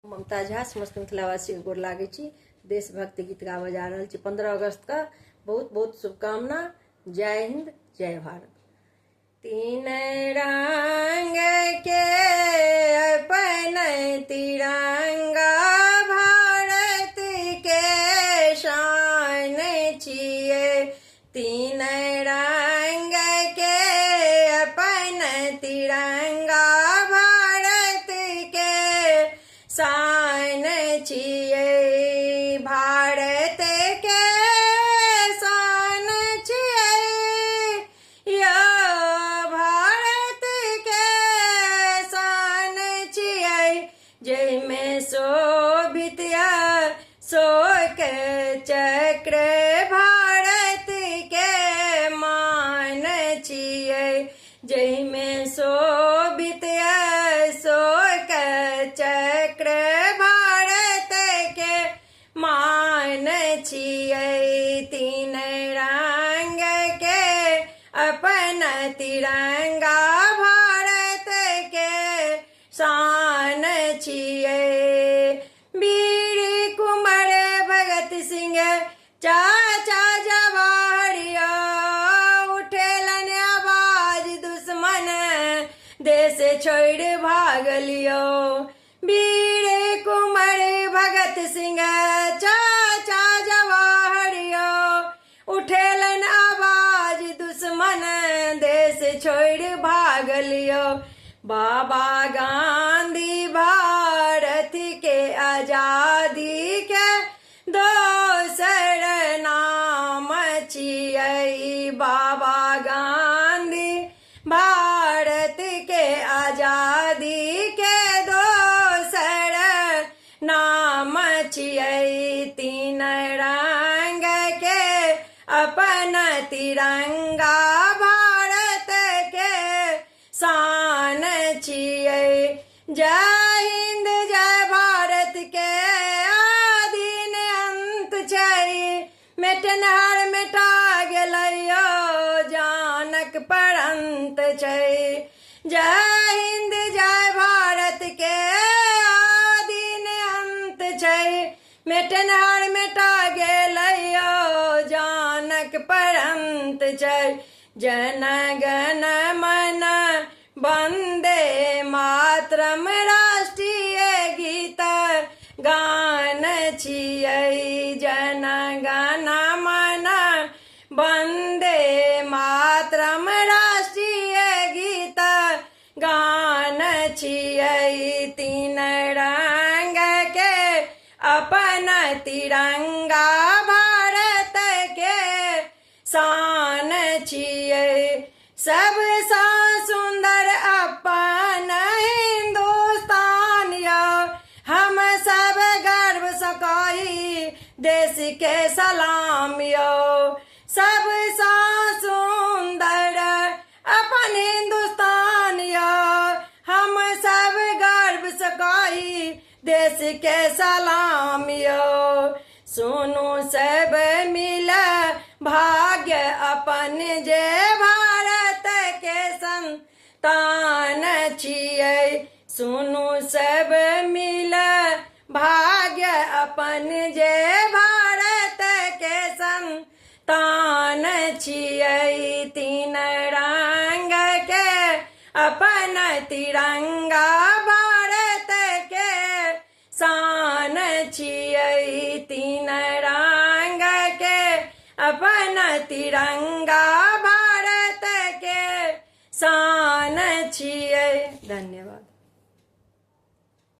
ममता झा समस्त मिथिलावासी गोर लागे छी। देशभक्ति गीत गावे जा रहल छी 15 अगस्त का। बहुत बहुत शुभकामना। जय हिंद, जय भारत। तीन रंग के अपन तिरंगा भारत के शान छिए। तीन रंग के अपन तिरंगा भारत के शान छिए। भारत के शान छिए, या भारत के शान छिए। जैमे शोभित शोक चक्र भारत के मान छिए। जैमे शोभित शोक चक्र भारत के मान छिए। तीन रंग के अपन तिरंगा भारत के शान छिए। वीर कुंवर भगत सिंह चाचा जवाहरिया उठेलन आवाज दुश्मन देश छोड़ भागलियो। वीर कुंवर भगत सिंह चाचा जवाहरिया उठेलन आवाज दुश्मन देश छोड़ भागलियो। बाबा गांधी भारत के आजादी के दोसर नाम छिए। बाबा गांधी भारत के आजादी के दोसर नाम छिए। तीन रंग के अपन तिरंगा भारत के शान छिए। जय हिंद, जय भारत के आदिन अंत छै। मेटनहार मेटा गेलैयो जानक पर अंत छै। जय हिंद, जय भारत के आदिन अंत छै। मेटनहार मेटा गेलैयो जानक पर अंत छै। जन गण मन वंदे मातरम राष्ट्रीय गीत गान छिए। जन गण मन वंदे मातरम राष्ट्रीय गीत गान छिए। तीन रंग के अपन तिरंगा भारत के शान छिए। सबसे सुंदर अपन हिंदुस्तान यो हम सब गर्व से कही देश के सलाम यो। सबसे सुंदर अपन हिंदुस्तान यो हम सब गर्व से कही देश के सलाम यो। सुनो सब मिल भाग्य अपन जे भारत के संतान छिए। सुनो सब मिल भाग्य अपन जे भारत के संतान छिए। तीन रंग के अपन तिरंगा भारत के शान छिए। तीन रंग के अपन तिरंगा भारत के शान छिए। धन्यवाद।